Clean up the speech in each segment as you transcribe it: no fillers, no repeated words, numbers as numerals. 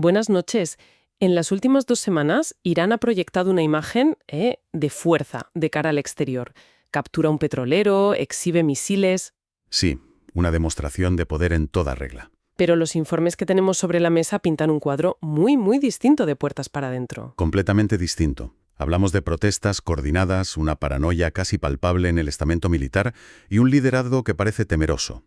Buenas noches. En las últimas 2 semanas, Irán ha proyectado una imagen de fuerza de cara al exterior. Captura un petrolero, exhibe misiles. Sí, una demostración de poder en toda regla. Pero los informes que tenemos sobre la mesa pintan un cuadro muy, muy distinto de puertas para adentro. Completamente distinto. Hablamos de protestas coordinadas, una paranoia casi palpable en el estamento militar y un liderazgo que parece temeroso.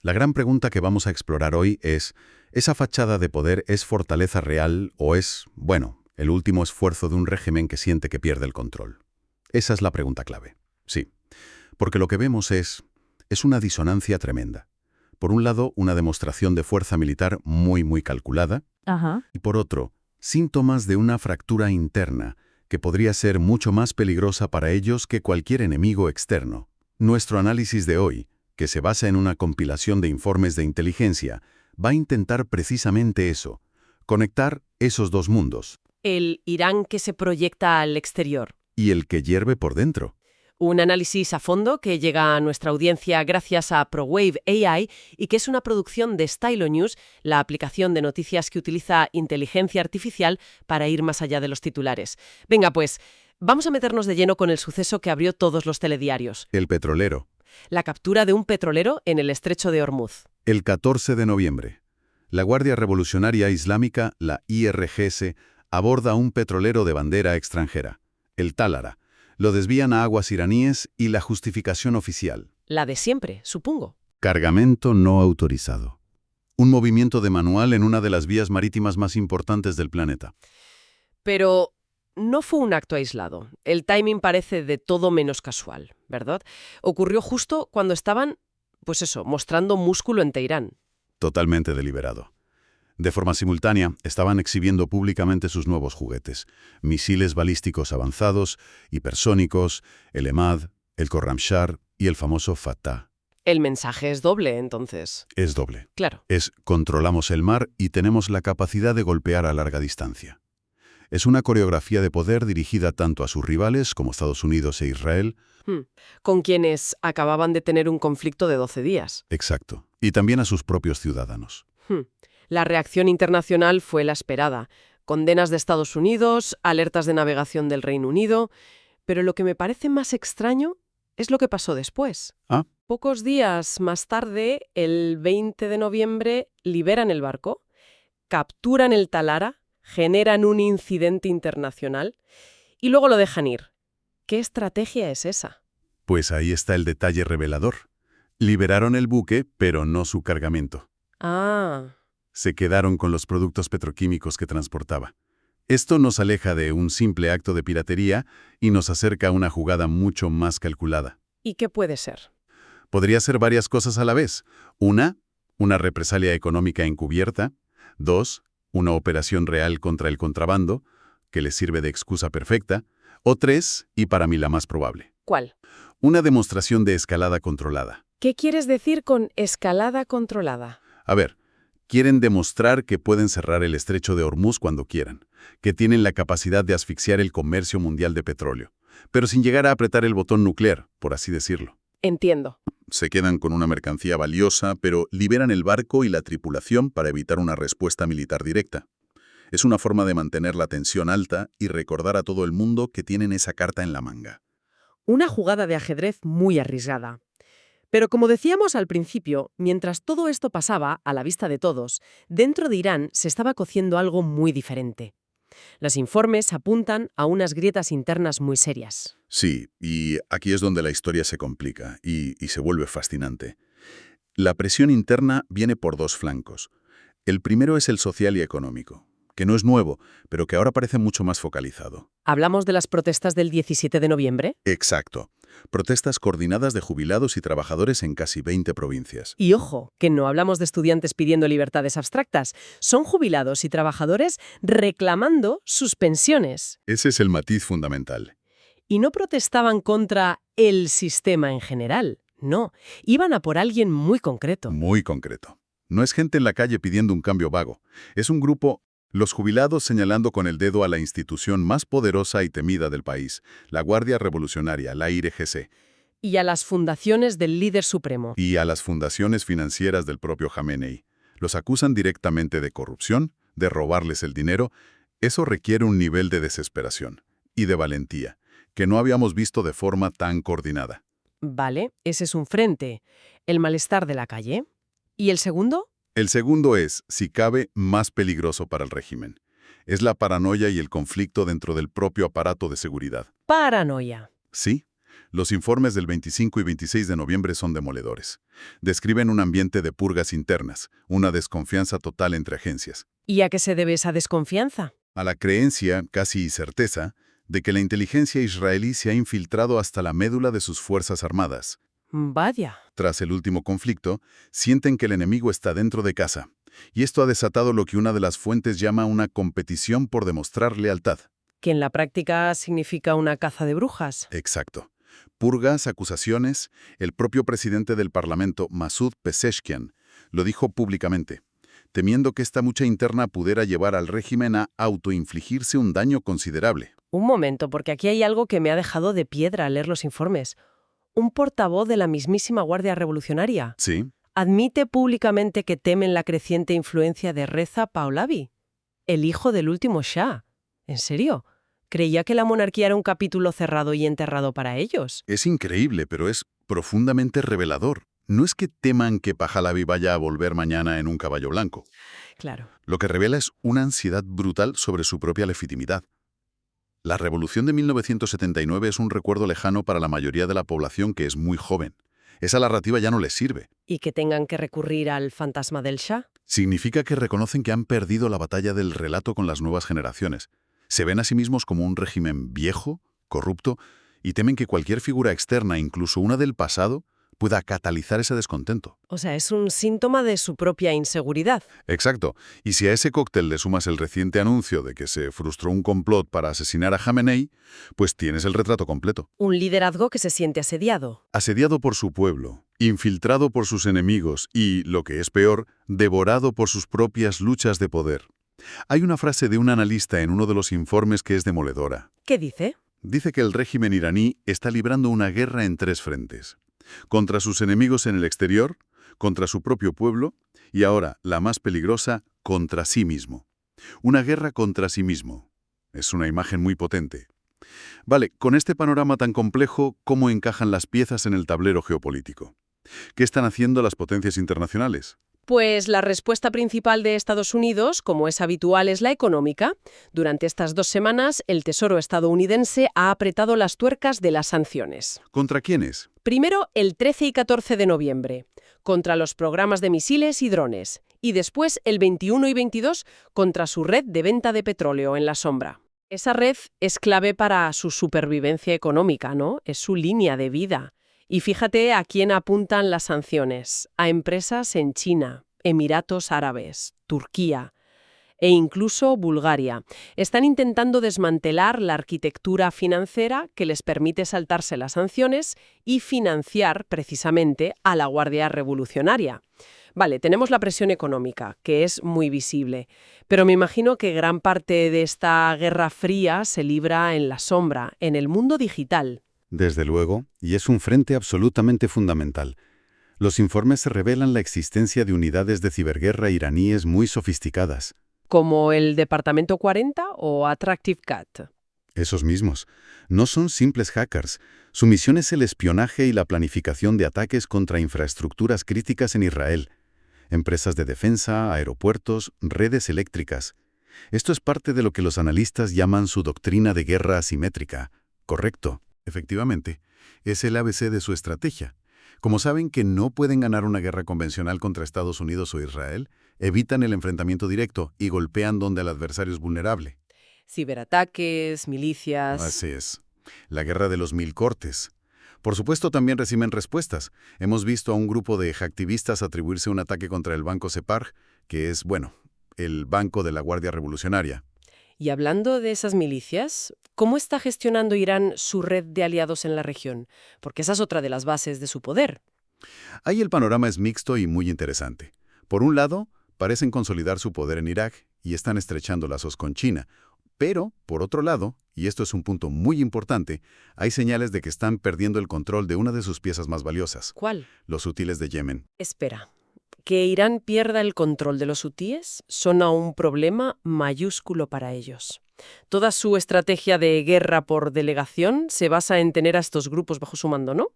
La gran pregunta que vamos a explorar hoy es, ¿esa fachada de poder es fortaleza real o es, el último esfuerzo de un régimen que siente que pierde el control? Esa es la pregunta clave. Sí, porque lo que vemos es una disonancia tremenda. Por un lado, una demostración de fuerza militar muy, muy calculada, y por otro, síntomas de una fractura interna que podría ser mucho más peligrosa para ellos que cualquier enemigo externo. Nuestro análisis de hoy, que se basa en una compilación de informes de inteligencia, va a intentar precisamente eso, conectar esos dos mundos. El Irán que se proyecta al exterior. Y el que hierve por dentro. Un análisis a fondo que llega a nuestra audiencia gracias a ProWave AI y que es una producción de Stylo News, la aplicación de noticias que utiliza inteligencia artificial para ir más allá de los titulares. Venga, pues, vamos a meternos de lleno con el suceso que abrió todos los telediarios. El petrolero. La captura de un petrolero en el estrecho de Hormuz. El 14 de noviembre. La Guardia Revolucionaria Islámica, la IRGS, aborda un petrolero de bandera extranjera, el Talara. Lo desvían a aguas iraníes y la justificación oficial. La de siempre, supongo. Cargamento no autorizado. Un movimiento de manual en una de las vías marítimas más importantes del planeta. Pero no fue un acto aislado. El timing parece de todo menos casual, ¿verdad? Ocurrió justo cuando estaban, mostrando músculo en Teherán. Totalmente deliberado. De forma simultánea, estaban exhibiendo públicamente sus nuevos juguetes. Misiles balísticos avanzados, hipersónicos, el EMAD, el Khorramshahr y el famoso Fatah. El mensaje es doble, entonces. Es doble. Claro. Es controlamos el mar y tenemos la capacidad de golpear a larga distancia. Es una coreografía de poder dirigida tanto a sus rivales como Estados Unidos e Israel. Con quienes acababan de tener un conflicto de 12 días. Exacto. Y también a sus propios ciudadanos. La reacción internacional fue la esperada. Condenas de Estados Unidos, alertas de navegación del Reino Unido. Pero lo que me parece más extraño es lo que pasó después. Pocos días más tarde, el 20 de noviembre, liberan el barco, capturan el Talara, generan un incidente internacional y luego lo dejan ir. ¿Qué estrategia es esa? Pues ahí está el detalle revelador. Liberaron el buque, pero no su cargamento. Se quedaron con los productos petroquímicos que transportaba. Esto nos aleja de un simple acto de piratería y nos acerca a una jugada mucho más calculada. ¿Y qué puede ser? Podría ser varias cosas a la vez. Una represalia económica encubierta. 2, una operación real contra el contrabando, que les sirve de excusa perfecta. O 3, y para mí la más probable. ¿Cuál? Una demostración de escalada controlada. ¿Qué quieres decir con escalada controlada? A ver, quieren demostrar que pueden cerrar el estrecho de Hormuz cuando quieran, que tienen la capacidad de asfixiar el comercio mundial de petróleo, pero sin llegar a apretar el botón nuclear, por así decirlo. Entiendo. Se quedan con una mercancía valiosa, pero liberan el barco y la tripulación para evitar una respuesta militar directa. Es una forma de mantener la tensión alta y recordar a todo el mundo que tienen esa carta en la manga. Una jugada de ajedrez muy arriesgada. Pero como decíamos al principio, mientras todo esto pasaba, a la vista de todos, dentro de Irán se estaba cociendo algo muy diferente. Los informes apuntan a unas grietas internas muy serias. Sí, y aquí es donde la historia se complica y se vuelve fascinante. La presión interna viene por dos flancos. El primero es el social y económico, que no es nuevo, pero que ahora parece mucho más focalizado. ¿Hablamos de las protestas del 17 de noviembre? Exacto. Protestas coordinadas de jubilados y trabajadores en casi 20 provincias. Y ojo, que no hablamos de estudiantes pidiendo libertades abstractas. Son jubilados y trabajadores reclamando sus pensiones. Ese es el matiz fundamental. Y no protestaban contra el sistema en general. No, iban a por alguien muy concreto. Muy concreto. No es gente en la calle pidiendo un cambio vago. Es un grupo, los jubilados señalando con el dedo a la institución más poderosa y temida del país, la Guardia Revolucionaria, la IRGC. Y a las fundaciones del líder supremo. Y a las fundaciones financieras del propio Jamenei. Los acusan directamente de corrupción, de robarles el dinero, eso requiere un nivel de desesperación y de valentía que no habíamos visto de forma tan coordinada. Vale, ese es un frente. El malestar de la calle. ¿Y el segundo? El segundo es, si cabe, más peligroso para el régimen. Es la paranoia y el conflicto dentro del propio aparato de seguridad. Paranoia. Sí, los informes del 25 y 26 de noviembre son demoledores. Describen un ambiente de purgas internas, una desconfianza total entre agencias. ¿Y a qué se debe esa desconfianza? A la creencia, casi certeza, de que la inteligencia israelí se ha infiltrado hasta la médula de sus fuerzas armadas. Vaya. Tras el último conflicto, sienten que el enemigo está dentro de casa. Y esto ha desatado lo que una de las fuentes llama una competición por demostrar lealtad. Que en la práctica significa una caza de brujas. Exacto. Purgas, acusaciones. El propio presidente del Parlamento, Masoud Pezeshkian, lo dijo públicamente, temiendo que esta lucha interna pudiera llevar al régimen a autoinfligirse un daño considerable. Un momento, porque aquí hay algo que me ha dejado de piedra al leer los informes. Un portavoz de la mismísima Guardia Revolucionaria Sí. admite públicamente que temen la creciente influencia de Reza Pahlavi, el hijo del último Shah. ¿En serio? Creía que la monarquía era un capítulo cerrado y enterrado para ellos. Es increíble, pero es profundamente revelador. No es que teman que Pahlavi vaya a volver mañana en un caballo blanco. Claro. Lo que revela es una ansiedad brutal sobre su propia legitimidad. La revolución de 1979 es un recuerdo lejano para la mayoría de la población que es muy joven. Esa narrativa ya no les sirve. ¿Y que tengan que recurrir al fantasma del Shah? Significa que reconocen que han perdido la batalla del relato con las nuevas generaciones. Se ven a sí mismos como un régimen viejo, corrupto, y temen que cualquier figura externa, incluso una del pasado, pueda catalizar ese descontento. O sea, es un síntoma de su propia inseguridad. Exacto. Y si a ese cóctel le sumas el reciente anuncio de que se frustró un complot para asesinar a Jamenei, pues tienes el retrato completo. Un liderazgo que se siente asediado. Asediado por su pueblo, infiltrado por sus enemigos y, lo que es peor, devorado por sus propias luchas de poder. Hay una frase de un analista en uno de los informes que es demoledora. ¿Qué dice? Dice que el régimen iraní está librando una guerra en 3 frentes. Contra sus enemigos en el exterior, contra su propio pueblo y ahora, la más peligrosa, contra sí mismo. Una guerra contra sí mismo. Es una imagen muy potente. Vale, con este panorama tan complejo, ¿cómo encajan las piezas en el tablero geopolítico? ¿Qué están haciendo las potencias internacionales? Pues la respuesta principal de Estados Unidos, como es habitual, es la económica. Durante estas 2 semanas, el Tesoro estadounidense ha apretado las tuercas de las sanciones. ¿Contra quiénes? Primero, el 13 y 14 de noviembre, contra los programas de misiles y drones. Y después, el 21 y 22, contra su red de venta de petróleo en la sombra. Esa red es clave para su supervivencia económica, ¿no? Es su línea de vida. Y fíjate a quién apuntan las sanciones. A empresas en China, Emiratos Árabes, Turquía e incluso Bulgaria. Están intentando desmantelar la arquitectura financiera que les permite saltarse las sanciones y financiar precisamente a la Guardia Revolucionaria. Vale, tenemos la presión económica, que es muy visible, pero me imagino que gran parte de esta guerra fría se libra en la sombra, en el mundo digital. Desde luego, y es un frente absolutamente fundamental. Los informes revelan la existencia de unidades de ciberguerra iraníes muy sofisticadas. ¿Como el Departamento 40 o Attractive Cat? Esos mismos. No son simples hackers. Su misión es el espionaje y la planificación de ataques contra infraestructuras críticas en Israel. Empresas de defensa, aeropuertos, redes eléctricas. Esto es parte de lo que los analistas llaman su doctrina de guerra asimétrica. Correcto. Efectivamente, es el ABC de su estrategia. Como saben que no pueden ganar una guerra convencional contra Estados Unidos o Israel, evitan el enfrentamiento directo y golpean donde el adversario es vulnerable. Ciberataques, milicias... Así es. La guerra de los 1000 cortes. Por supuesto, también reciben respuestas. Hemos visto a un grupo de hacktivistas atribuirse un ataque contra el Banco Separ, que es, el banco de la Guardia Revolucionaria. Y hablando de esas milicias, ¿cómo está gestionando Irán su red de aliados en la región? Porque esa es otra de las bases de su poder. Ahí el panorama es mixto y muy interesante. Por un lado, parecen consolidar su poder en Irak y están estrechando lazos con China. Pero, por otro lado, y esto es un punto muy importante, hay señales de que están perdiendo el control de una de sus piezas más valiosas. ¿Cuál? Los útiles de Yemen. Espera, Que Irán pierda el control de los hutíes suena un problema mayúsculo para ellos. Toda su estrategia de guerra por delegación se basa en tener a estos grupos bajo su mando, ¿no?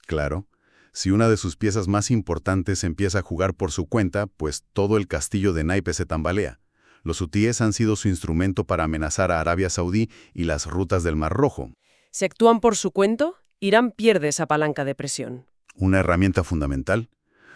Claro. Si una de sus piezas más importantes empieza a jugar por su cuenta, pues todo el castillo de naipes se tambalea. Los hutíes han sido su instrumento para amenazar a Arabia Saudí y las rutas del Mar Rojo. Si actúan por su cuento, Irán pierde esa palanca de presión. Una herramienta fundamental.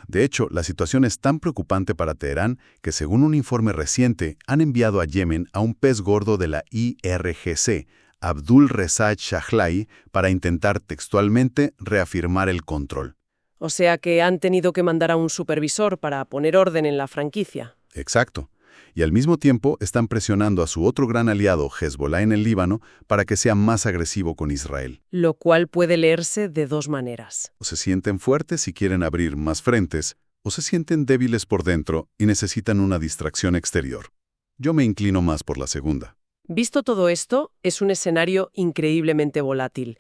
De hecho, la situación es tan preocupante para Teherán que, según un informe reciente, han enviado a Yemen a un pez gordo de la IRGC, Abdul Reza Shahlai, para intentar textualmente reafirmar el control. O sea que han tenido que mandar a un supervisor para poner orden en la franquicia. Exacto. Y al mismo tiempo están presionando a su otro gran aliado, Hezbollah, en el Líbano, para que sea más agresivo con Israel. Lo cual puede leerse de dos maneras. O se sienten fuertes y quieren abrir más frentes, o se sienten débiles por dentro y necesitan una distracción exterior. Yo me inclino más por la segunda. Visto todo esto, es un escenario increíblemente volátil.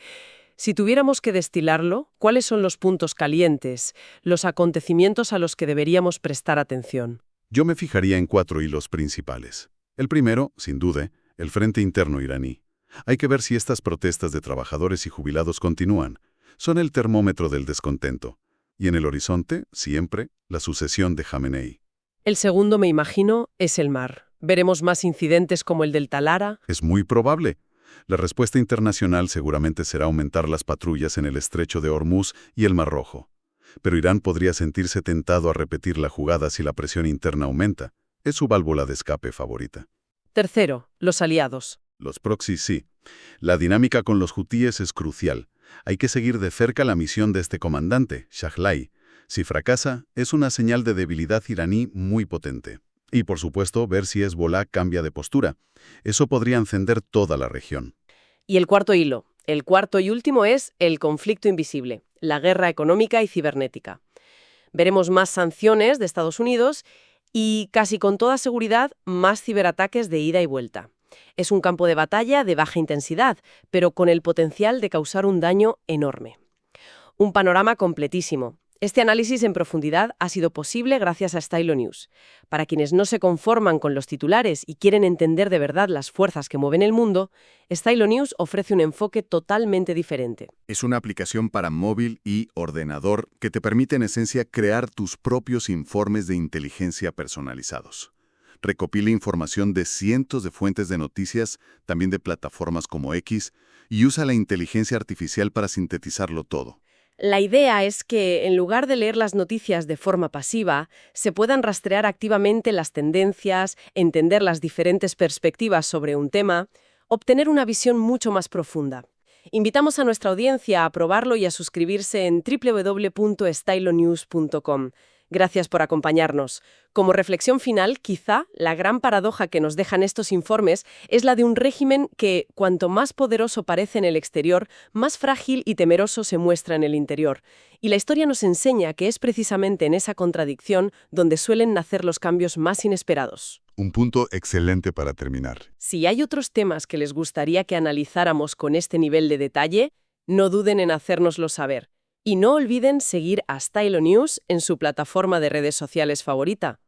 Si tuviéramos que destilarlo, ¿cuáles son los puntos calientes, los acontecimientos a los que deberíamos prestar atención? Yo me fijaría en 4 hilos principales. El primero, sin duda, el frente interno iraní. Hay que ver si estas protestas de trabajadores y jubilados continúan. Son el termómetro del descontento. Y en el horizonte, siempre, la sucesión de Jamenei. El segundo, me imagino, es el mar. ¿Veremos más incidentes como el del Talara? Es muy probable. La respuesta internacional seguramente será aumentar las patrullas en el estrecho de Hormuz y el Mar Rojo. Pero Irán podría sentirse tentado a repetir la jugada si la presión interna aumenta. Es su válvula de escape favorita. Tercero, los aliados. Los proxies sí. La dinámica con los hutíes es crucial. Hay que seguir de cerca la misión de este comandante, Shahlai. Si fracasa, es una señal de debilidad iraní muy potente. Y, por supuesto, ver si Hezbollah cambia de postura. Eso podría encender toda la región. Y el cuarto hilo, el cuarto y último es el conflicto invisible, la guerra económica y cibernética. Veremos más sanciones de Estados Unidos y, casi con toda seguridad, más ciberataques de ida y vuelta. Es un campo de batalla de baja intensidad, pero con el potencial de causar un daño enorme. Un panorama completísimo. Este análisis en profundidad ha sido posible gracias a Stylo News. Para quienes no se conforman con los titulares y quieren entender de verdad las fuerzas que mueven el mundo, Stylo News ofrece un enfoque totalmente diferente. Es una aplicación para móvil y ordenador que te permite en esencia crear tus propios informes de inteligencia personalizados. Recopila información de cientos de fuentes de noticias, también de plataformas como X, y usa la inteligencia artificial para sintetizarlo todo. La idea es que, en lugar de leer las noticias de forma pasiva, se puedan rastrear activamente las tendencias, entender las diferentes perspectivas sobre un tema, obtener una visión mucho más profunda. Invitamos a nuestra audiencia a probarlo y a suscribirse en www.stylonews.com. Gracias por acompañarnos. Como reflexión final, quizá la gran paradoja que nos dejan estos informes es la de un régimen que, cuanto más poderoso parece en el exterior, más frágil y temeroso se muestra en el interior. Y la historia nos enseña que es precisamente en esa contradicción donde suelen nacer los cambios más inesperados. Un punto excelente para terminar. Si hay otros temas que les gustaría que analizáramos con este nivel de detalle, no duden en hacérnoslo saber. Y no olviden seguir a Stylo News en su plataforma de redes sociales favorita.